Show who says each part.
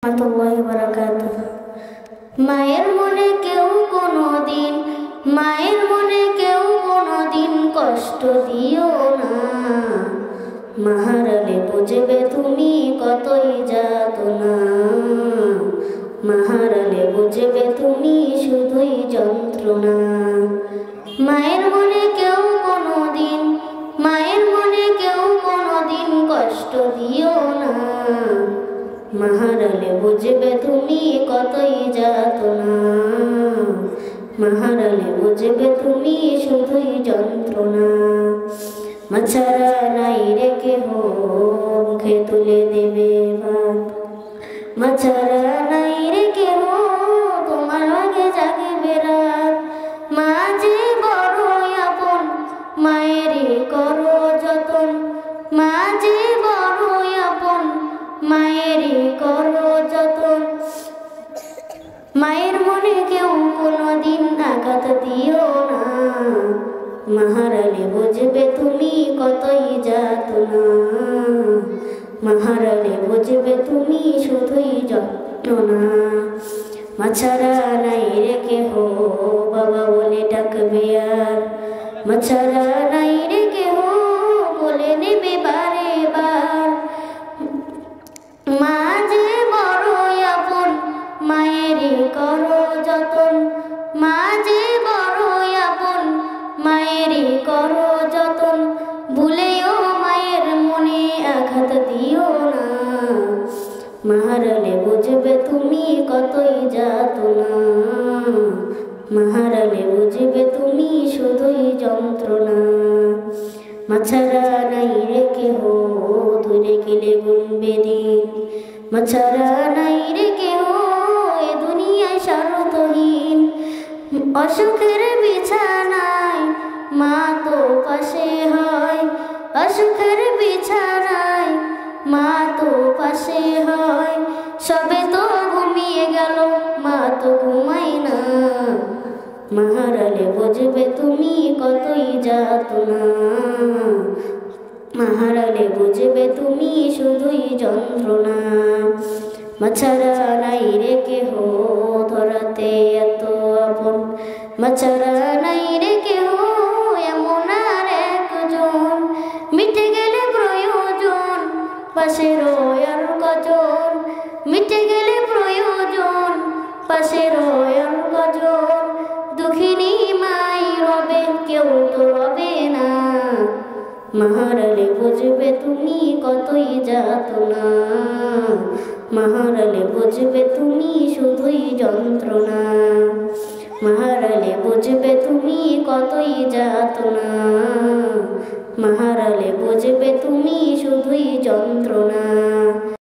Speaker 1: রাহমাতুল্লাহি ওয়া বারাকাতুহু। মায়ের মনে কেউ কোনোদিন কষ্ট দিও না। মাহারালে বুঝবে তুমি কতই যাতনা। মাহারালে বুঝবে তুমি শুধুই যন্ত্রণা। মায়ের মনে কেউ কোনোদিন কষ্ট দিও না। মাহারালে বুঝবে তুমি কতই যাতনা। মাহারালে বুঝবে তুমি শুধুই যন্ত্রণা। মা ছাড়া নাই রে কেহ মুখে তুলে দেবে ভাত। মা ছাড়া নাই রে কেহ তোমার আগে জাগবে রাত। মা যে বড়ই আপন মায়েরই করো যতন। মা যে বড়ই আপন মায়েরই করো যতন। মায়ের মনে কেউ কোনোদিন আঘাত দিও না। মাহারালে বুঝবে তুমি কতই যাতনা। মাহারালে বুঝবে তুমি শুধুই যন্ত্রণা। মা ছাড়া নাই রে কেহ বাবা বলে ডাকবে আর। মা ছাড়া নাই রে কেহ বলে নেবে বারে বার। মা যে বড়ই আপন মায়েরই করো যতন। মা যে বড়ই আপন মায়েরই করো যতন। ভুলেও মায়ের মনে আঘাত দিও না। মাহারালে বুঝবে তুমি কতই যাতনা। মাহারালে বুঝবে তুমি শুধুই যন্ত্রণা। মা ছাড়া নাই রে কেহ দূরে গেলে গুনবে দিন। মা ছাড়া নাই রে কেহ এ দুনিয়ায় স্বার্থহীন। অসুখের বিছানায় মা তো পাশে হয়। অসুখের বিছানায় মা তো পাশে হয়। সবে তো ঘুমিয়ে গেল মা তো ঘুমায় না। মাহারালে বুঝবে তুমি কতই যাতনা। মাহারালে বুঝবে তুমি শুধুই যন্ত্রণা। মা ছাড়া নাই রে কেহ ধরাতে এত আপন। মা ছাড়া নাই রে কেহ এমন আর একজন। মিটে গেলে প্রয়োজন পাশে রয়ার কজন। মিটে গেলে প্রয়োজন পাশে রয়ার কজন। দুঃখিনী মাই রবে কেউ তো রবে না। মাহারালে বুঝবে তুমি কতই যাতনা। মাহারালে বুঝবে তুমি শুধুই যন্ত্রণা। মাহারালে বুঝবে তুমি কতই যাতনা। মাহারালে বুঝবে তুমি শুধুই যন্ত্রণা।